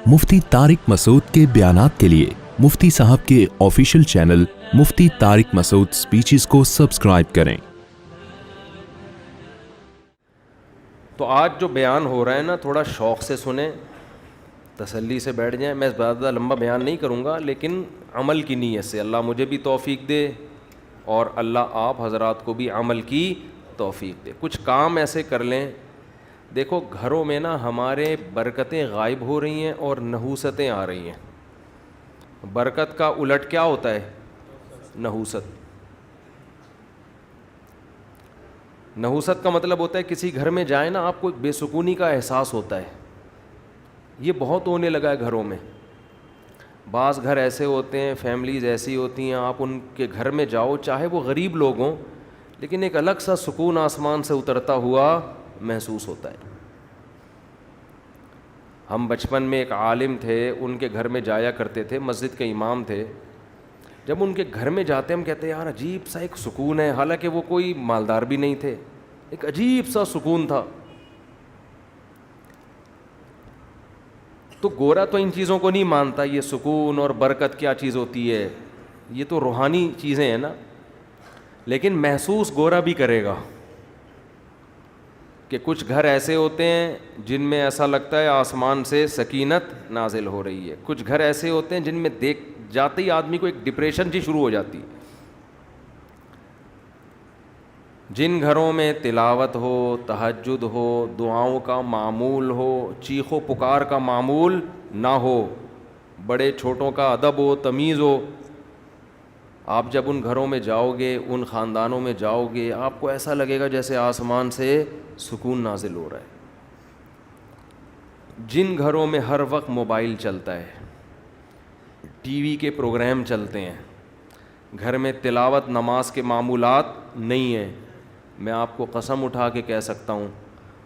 مفتی طارق مسعود کے بیانات کے لیے مفتی صاحب کے آفیشیل چینل مفتی طارق مسعود سپیچز کو سبسکرائب کریں۔ تو آج جو بیان ہو رہا ہے نا، تھوڑا شوق سے سنیں، تسلی سے بیٹھ جائیں۔ میں زیادہ لمبا بیان نہیں کروں گا، لیکن عمل کی نیت سے اللہ مجھے بھی توفیق دے اور اللہ آپ حضرات کو بھی عمل کی توفیق دے۔ کچھ کام ایسے کر لیں، دیکھو گھروں میں نا ہمارے برکتیں غائب ہو رہی ہیں اور نحوستیں آ رہی ہیں۔ برکت کا الٹ کیا ہوتا ہے؟ نحوست۔ نحوست کا مطلب ہوتا ہے کسی گھر میں جائیں نا، آپ کو بے سکونی کا احساس ہوتا ہے۔ یہ بہت ہونے لگا ہے گھروں میں۔ بعض گھر ایسے ہوتے ہیں، فیملیز ایسی ہوتی ہیں، آپ ان کے گھر میں جاؤ چاہے وہ غریب لوگ ہوں، لیکن ایک الگ سا سکون آسمان سے اترتا ہوا محسوس ہوتا ہے۔ ہم بچپن میں ایک عالم تھے، ان کے گھر میں جایا کرتے تھے، مسجد کے امام تھے۔ جب ان کے گھر میں جاتے ہم کہتے ہیں یار عجیب سا ایک سکون ہے، حالانکہ وہ کوئی مالدار بھی نہیں تھے، ایک عجیب سا سکون تھا۔ تو گورا تو ان چیزوں کو نہیں مانتا، یہ سکون اور برکت کیا چیز ہوتی ہے، یہ تو روحانی چیزیں ہیں نا، لیکن محسوس گورا بھی کرے گا کہ کچھ گھر ایسے ہوتے ہیں جن میں ایسا لگتا ہے آسمان سے سکینت نازل ہو رہی ہے، کچھ گھر ایسے ہوتے ہیں جن میں دیکھ جاتے ہی آدمی کو ایک ڈپریشن سی شروع ہو جاتی ہے۔ جن گھروں میں تلاوت ہو، تہجد ہو، دعاؤں کا معمول ہو، چیخ و پکار کا معمول نہ ہو، بڑے چھوٹوں کا ادب ہو، تمیز ہو، آپ جب ان گھروں میں جاؤ گے، ان خاندانوں میں جاؤ گے، آپ کو ایسا لگے گا جیسے آسمان سے سکون نازل ہو رہا ہے۔ جن گھروں میں ہر وقت موبائل چلتا ہے، ٹی وی کے پروگرام چلتے ہیں، گھر میں تلاوت نماز کے معمولات نہیں ہیں، میں آپ کو قسم اٹھا کے کہہ سکتا ہوں،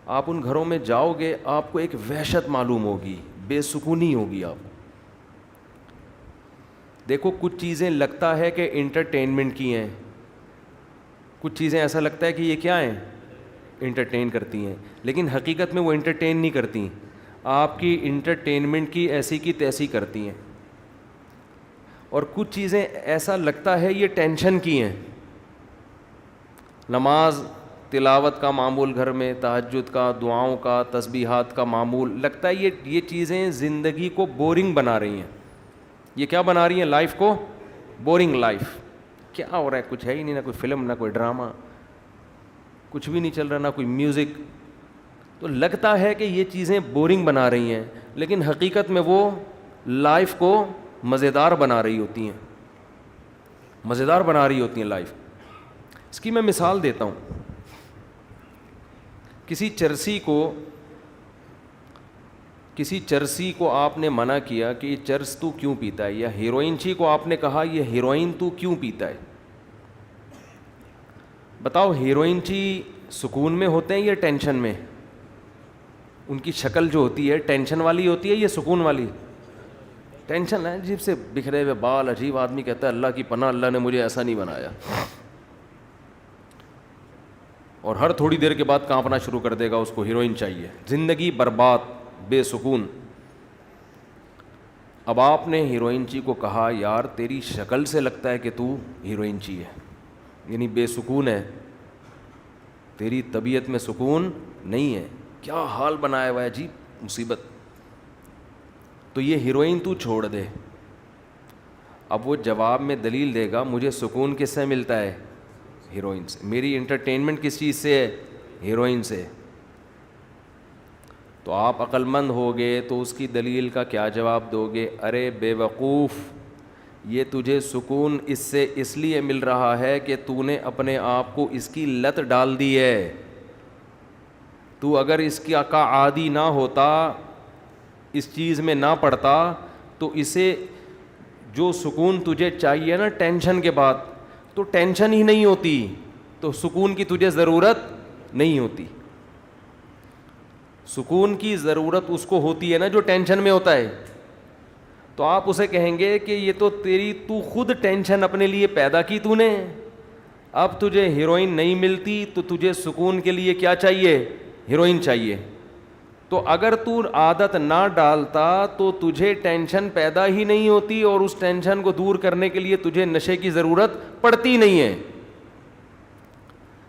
آپ ان گھروں میں جاؤ گے آپ کو ایک وحشت معلوم ہوگی، بے سکونی ہوگی آپ کو۔ دیکھو کچھ چیزیں لگتا ہے کہ انٹرٹینمنٹ کی ہیں، کچھ چیزیں ایسا لگتا ہے کہ یہ کیا ہیں، انٹرٹین کرتی ہیں، لیکن حقیقت میں وہ انٹرٹین نہیں کرتی، آپ کی انٹرٹینمنٹ کی ایسی کی تیسی کرتی ہیں۔ اور کچھ چیزیں ایسا لگتا ہے یہ ٹینشن کی ہیں، نماز تلاوت کا معمول گھر میں، تہجد کا، دعاؤں کا، تسبیحات کا معمول، لگتا ہے یہ چیزیں زندگی کو بورنگ بنا رہی ہیں۔ یہ کیا بنا رہی ہیں؟ لائف کو بورنگ لائف۔ کیا ہو رہا ہے؟ کچھ ہے ہی نہیں، نہ کوئی فلم، نہ کوئی ڈرامہ، کچھ بھی نہیں چل رہا، نہ کوئی میوزک۔ تو لگتا ہے کہ یہ چیزیں بورنگ بنا رہی ہیں، لیکن حقیقت میں وہ لائف کو مزیدار بنا رہی ہوتی ہیں، مزیدار بنا رہی ہوتی ہیں لائف۔ اس کی میں مثال دیتا ہوں۔ کسی چرسی کو آپ نے منع کیا کہ یہ چرس تو کیوں پیتا ہے، یا ہیروئن چی کو آپ نے کہا یہ ہیروئن تو کیوں پیتا ہے۔ بتاؤ ہیروئن چی سکون میں ہوتے ہیں یا ٹینشن میں؟ ان کی شکل جو ہوتی ہے ٹینشن والی ہوتی ہے یا سکون والی؟ ٹینشن ہے، عجیب سے بکھرے ہوئے بال، عجیب آدمی کہتا ہے اللہ کی پناہ، اللہ نے مجھے ایسا نہیں بنایا، اور ہر تھوڑی دیر کے بعد کانپنا شروع کر دے گا، اس کو ہیروئن چاہیے، زندگی برباد، بے سکون۔ اب آپ نے ہیروئن چی کو کہا یار تیری شکل سے لگتا ہے کہ تو ہیروئن چی ہے، یعنی بے سکون ہے، تیری طبیعت میں سکون نہیں ہے، کیا حال بنایا ہوا ہے، عجیب مصیبت، تو یہ ہیروئن تو چھوڑ دے۔ اب وہ جواب میں دلیل دے گا مجھے سکون کس سے ملتا ہے؟ ہیروئن سے۔ میری انٹرٹینمنٹ کس چیز سے ہے؟ ہیروئن سے۔ تو آپ عقل مند ہوگے تو اس کی دلیل کا کیا جواب دو گے؟ ارے بے وقوف، یہ تجھے سکون اس سے اس لیے مل رہا ہے کہ تو نے اپنے آپ کو اس کی لت ڈال دی ہے۔ تو اگر اس کا عادی نہ ہوتا، اس چیز میں نہ پڑتا، تو اسے جو سکون تجھے چاہیے نا ٹینشن کے بعد، تو ٹینشن ہی نہیں ہوتی، تو سکون کی تجھے ضرورت نہیں ہوتی۔ سکون کی ضرورت اس کو ہوتی ہے نا جو ٹینشن میں ہوتا ہے۔ تو آپ اسے کہیں گے کہ یہ تو تو خود ٹینشن اپنے لیے پیدا کی تو نے، اب تجھے ہیروئن نہیں ملتی تو تجھے سکون کے لیے کیا چاہیے؟ ہیروئن چاہیے۔ تو اگر تو عادت نہ ڈالتا تو تجھے ٹینشن پیدا ہی نہیں ہوتی, اور اس ٹینشن کو دور کرنے کے لیے تجھے نشے کی ضرورت پڑتی نہیں ہے.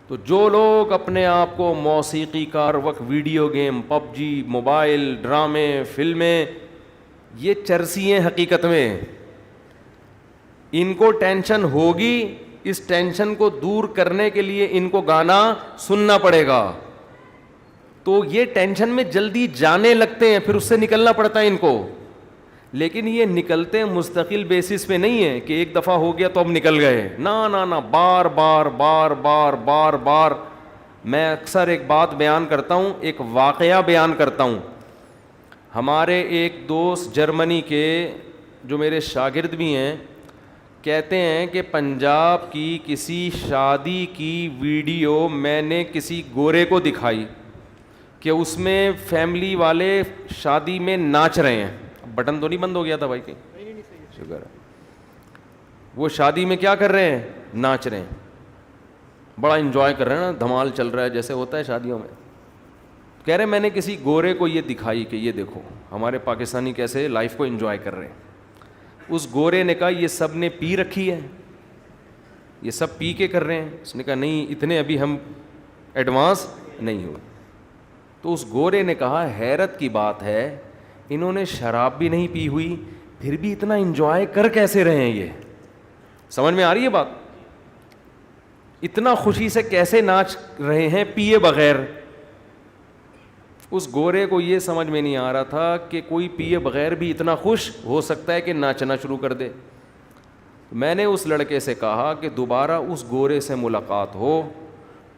تو جو لوگ اپنے آپ کو موسیقی کا ہر وقت ویڈیو گیم, پب جی, موبائل, ڈرامے, فلمیں, یہ چرسی ہیں حقیقت میں. ان کو ٹینشن ہوگی, اس ٹینشن کو دور کرنے کے لیے ان کو گانا سننا پڑے گا, تو یہ ٹینشن میں جلدی جانے لگتے ہیں, پھر اس سے نکلنا پڑتا ہے ان کو. لیکن یہ نکلتے ہیں مستقل بیسس پہ نہیں ہے کہ ایک دفعہ ہو گیا تو اب نکل گئے, نہ بار بار بار بار بار بار. میں اکثر ایک بات بیان کرتا ہوں, ایک واقعہ بیان کرتا ہوں. ہمارے ایک دوست جرمنی کے جو میرے شاگرد بھی ہیں, کہتے ہیں کہ پنجاب کی کسی شادی کی ویڈیو میں نے کسی گورے کو دکھائی کہ اس میں فیملی والے شادی میں ناچ رہے ہیں. بٹن تو نہیں بند ہو گیا تھا بھائی کہ شکر ہے. وہ شادی میں کیا کر رہے ہیں, ناچ رہے ہیں, بڑا انجوائے کر رہے ہیں نا, دھمال چل رہا ہے جیسے ہوتا ہے شادیوں میں. کہہ رہے میں نے کسی گورے کو یہ دکھائی کہ یہ دیکھو ہمارے پاکستانی کیسے لائف کو انجوائے کر رہے ہیں. اس گورے نے کہا یہ سب نے پی رکھی ہے, یہ سب پی کے کر رہے ہیں. اس نے کہا نہیں, اتنے ابھی ہم ایڈوانس نہیں ہوئے. تو اس گورے نے کہا حیرت کی بات ہے, انہوں نے شراب بھی نہیں پی ہوئی, پھر بھی اتنا انجوائے کر کیسے رہے ہیں. یہ سمجھ میں آ رہی ہے بات؟ اتنا خوشی سے کیسے ناچ رہے ہیں پیے بغیر. اس گورے کو یہ سمجھ میں نہیں آ رہا تھا کہ کوئی پیے بغیر بھی اتنا خوش ہو سکتا ہے کہ ناچنا شروع کر دے. میں نے اس لڑکے سے کہا کہ دوبارہ اس گورے سے ملاقات ہو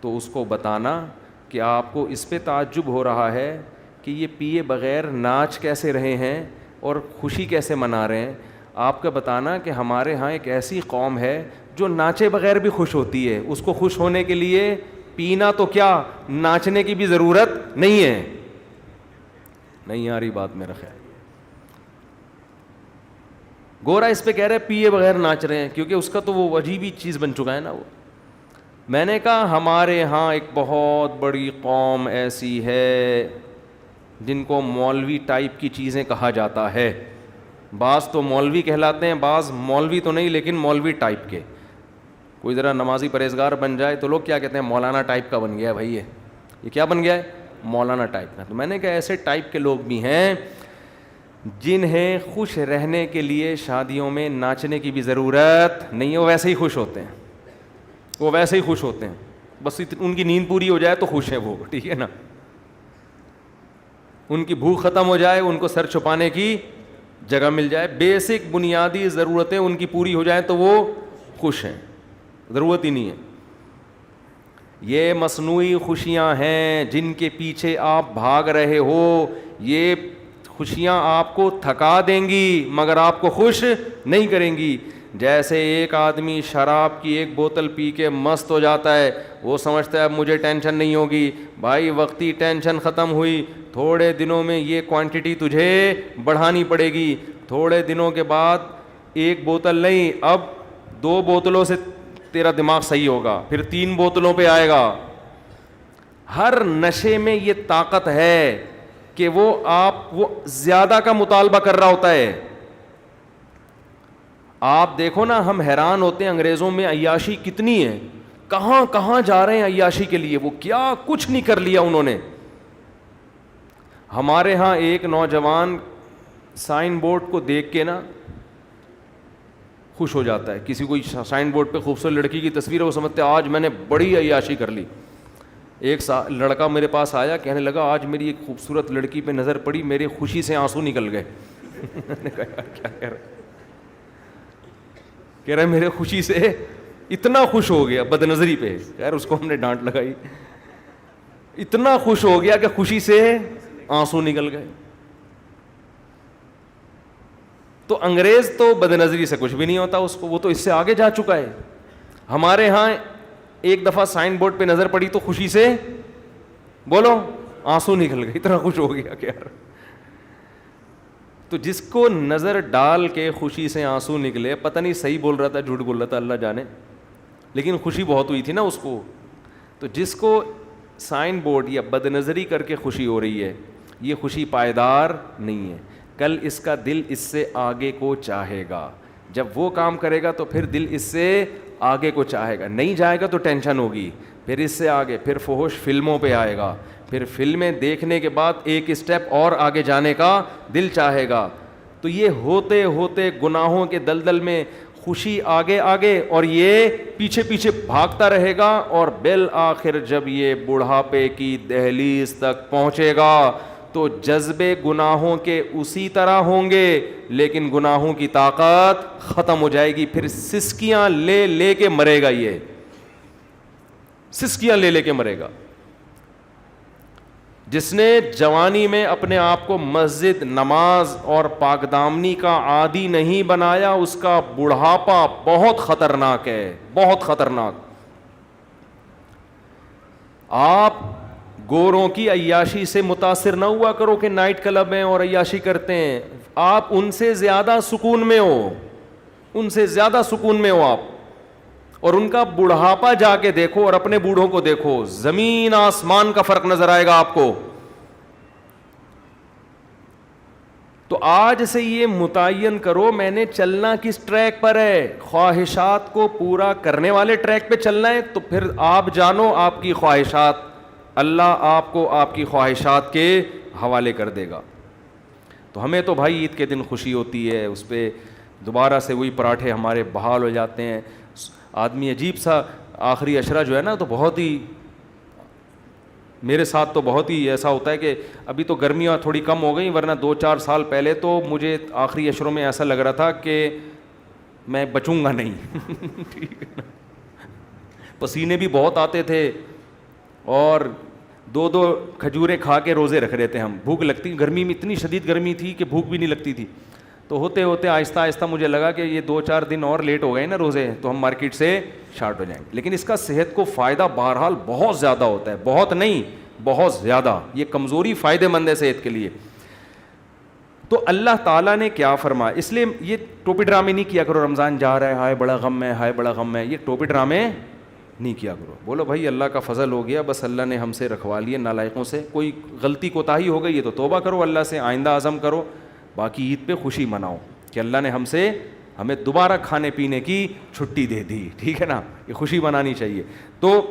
تو اس کو بتانا کہ آپ کو اس پہ تعجب ہو رہا ہے کہ یہ پیے بغیر ناچ کیسے رہے ہیں اور خوشی کیسے منا رہے ہیں. آپ کا بتانا کہ ہمارے ہاں ایک ایسی قوم ہے جو ناچے بغیر بھی خوش ہوتی ہے, اس کو خوش ہونے کے لیے پینا تو کیا ناچنے کی بھی ضرورت نہیں ہے. نہیں آ رہی بات میرا خیال. گورا اس پہ کہہ رہے پیے بغیر ناچ رہے ہیں کیونکہ اس کا تو وہ عجیب ہی چیز بن چکا ہے نا وہ. میں نے کہا ہمارے ہاں ایک بہت بڑی قوم ایسی ہے جن کو مولوی ٹائپ کی چیزیں کہا جاتا ہے. بعض تو مولوی کہلاتے ہیں, بعض مولوی تو نہیں لیکن مولوی ٹائپ کے. کوئی ذرا نمازی پرہیزگار بن جائے تو لوگ کیا کہتے ہیں, مولانا ٹائپ کا بن گیا ہے بھائی, یہ کیا بن گیا ہے, مولانا ٹائپ کا. تو میں نے کہا ایسے ٹائپ کے لوگ بھی ہیں جنہیں خوش رہنے کے لیے شادیوں میں ناچنے کی بھی ضرورت نہیں ہے, وہ ویسے ہی خوش ہوتے ہیں, وہ ویسے ہی خوش ہوتے ہیں. بس ان کی نیند پوری ہو جائے تو خوش ہیں وہ, ٹھیک ہے نا. ان کی بھوک ختم ہو جائے, ان کو سر چھپانے کی جگہ مل جائے, بیسک بنیادی ضرورتیں ان کی پوری ہو جائیں تو وہ خوش ہیں, ضرورت ہی نہیں ہے. یہ مصنوعی خوشیاں ہیں جن کے پیچھے آپ بھاگ رہے ہو. یہ خوشیاں آپ کو تھکا دیں گی مگر آپ کو خوش نہیں کریں گی. جیسے ایک آدمی شراب کی ایک بوتل پی کے مست ہو جاتا ہے, وہ سمجھتا ہے اب مجھے ٹینشن نہیں ہوگی. بھائی وقتی ٹینشن ختم ہوئی, تھوڑے دنوں میں یہ کوانٹٹی تجھے بڑھانی پڑے گی. تھوڑے دنوں کے بعد ایک بوتل نہیں, اب 2 بوتلوں سے تیرا دماغ صحیح ہوگا, پھر 3 بوتلوں پہ آئے گا. ہر نشے میں یہ طاقت ہے کہ وہ زیادہ کا مطالبہ کر رہا ہوتا ہے. آپ دیکھو نا, ہم حیران ہوتے ہیں انگریزوں میں عیاشی کتنی ہے, کہاں کہاں جا رہے ہیں عیاشی کے لیے, وہ کیا کچھ نہیں کر لیا انہوں نے. ہمارے ہاں ایک نوجوان سائن بورڈ کو دیکھ کے نا خوش ہو جاتا ہے. کسی کوئی سائن بورڈ پہ خوبصورت لڑکی کی تصویر ہے, وہ سمجھتے ہیں آج میں نے بڑی عیاشی کر لی. ایک لڑکا میرے پاس آیا, کہنے لگا آج میری ایک خوبصورت لڑکی پہ نظر پڑی, میرے خوشی سے آنسو نکل گئے. میں نے کہا یار کیا کہہ رہا, کہہ رہا میرے خوشی سے اتنا خوش ہو گیا بد نظری پہ. خیر اس کو ہم نے ڈانٹ لگائی, اتنا خوش ہو گیا کہ خوشی سے آنسو نکل گئے. تو انگریز تو بد نظری سے کچھ بھی نہیں ہوتا اس کو, وہ تو اس سے آگے جا چکا ہے. ہمارے ہاں ایک دفعہ سائن بورڈ پہ نظر پڑی تو خوشی سے بولو آنسو نکل گئے, اتنا خوش ہو گیا کہ یار. تو جس کو نظر ڈال کے خوشی سے آنسو نکلے, پتہ نہیں صحیح بول رہا تھا جھوٹ بول رہا تھا اللہ جانے, لیکن خوشی بہت ہوئی تھی نا اس کو. تو جس کو سائن بورڈ یا بد نظری کر کے خوشی ہو رہی ہے, یہ خوشی پائیدار نہیں ہے. کل اس کا دل اس سے آگے کو چاہے گا. جب وہ کام کرے گا تو پھر دل اس سے آگے کو چاہے گا. نہیں جائے گا تو ٹینشن ہوگی. پھر اس سے آگے پھر فحش فلموں پہ آئے گا. پھر فلمیں دیکھنے کے بعد ایک اسٹیپ اور آگے جانے کا دل چاہے گا. تو یہ ہوتے ہوتے گناہوں کے دلدل میں خوشی آگے آگے اور یہ پیچھے پیچھے بھاگتا رہے گا, اور بالآخر جب یہ بڑھاپے کی دہلیز تک پہنچے گا تو جذبے گناہوں کے اسی طرح ہوں گے, لیکن گناہوں کی طاقت ختم ہو جائے گی. پھر سسکیاں لے لے کے مرے گا, یہ سسکیاں لے لے کے مرے گا. جس نے جوانی میں اپنے آپ کو مسجد, نماز اور پاک دامنی کا عادی نہیں بنایا, اس کا بڑھاپا بہت خطرناک ہے, بہت خطرناک. آپ گوروں کی عیاشی سے متاثر نہ ہوا کرو کہ نائٹ کلب ہیں اور عیاشی کرتے ہیں. آپ ان سے زیادہ سکون میں ہو, ان سے زیادہ سکون میں ہو آپ. اور ان کا بڑھاپا جا کے دیکھو اور اپنے بوڑھوں کو دیکھو, زمین آسمان کا فرق نظر آئے گا آپ کو. تو آج سے یہ متعین کرو میں نے چلنا کس ٹریک پر ہے. خواہشات کو پورا کرنے والے ٹریک پہ چلنا ہے, تو پھر آپ جانو آپ کی خواہشات, اللہ آپ کو آپ کی خواہشات کے حوالے کر دے گا. تو ہمیں تو بھائی عید کے دن خوشی ہوتی ہے, اس پہ دوبارہ سے وہی پراٹھے ہمارے بحال ہو جاتے ہیں. آدمی عجیب سا آخری عشرہ جو ہے نا, تو بہت ہی, میرے ساتھ تو بہت ہی ایسا ہوتا ہے کہ ابھی تو گرمیاں تھوڑی کم ہو گئیں, ورنہ 2-4 سال پہلے تو مجھے آخری عشروں میں ایسا لگ رہا تھا کہ میں بچوں گا نہیں. ٹھیک ہے نا, پسینے بھی بہت آتے تھے اور 2 کھجوریں کھا کے روزے رکھ رہے تھے ہم. بھوک لگتی, گرمی میں اتنی شدید گرمی تھی کہ بھوک بھی نہیں لگتی تھی. تو ہوتے ہوتے آہستہ آہستہ مجھے لگا کہ یہ 2-4 دن اور لیٹ ہو گئے نا روزے, تو ہم مارکیٹ سے شارٹ ہو جائیں گے. لیکن اس کا صحت کو فائدہ بہرحال بہت زیادہ ہوتا ہے, بہت نہیں بہت زیادہ. یہ کمزوری فائدہ مند ہے صحت کے لیے. تو اللہ تعالیٰ نے کیا فرمایا, اس لیے یہ ٹوپی ڈرامے نہیں کیا کرو. رمضان جا رہا ہے, ہائے بڑا غم ہے, ہائے بڑا غم ہے, یہ ٹوپی ڈرامے نہیں کیا کرو. بولو بھائی اللہ کا فضل ہو گیا, بس اللہ نے ہم سے رکھوا لیے نالائقوں سے. کوئی غلطی کوتاہی ہو گئی ہے تو توبہ کرو اللہ سے, آئندہ عزم کرو. باقی عید پہ خوشی مناؤ کہ اللہ نے ہمیں دوبارہ کھانے پینے کی چھٹی دے دی. ٹھیک ہے نا, یہ خوشی منانی چاہیے. تو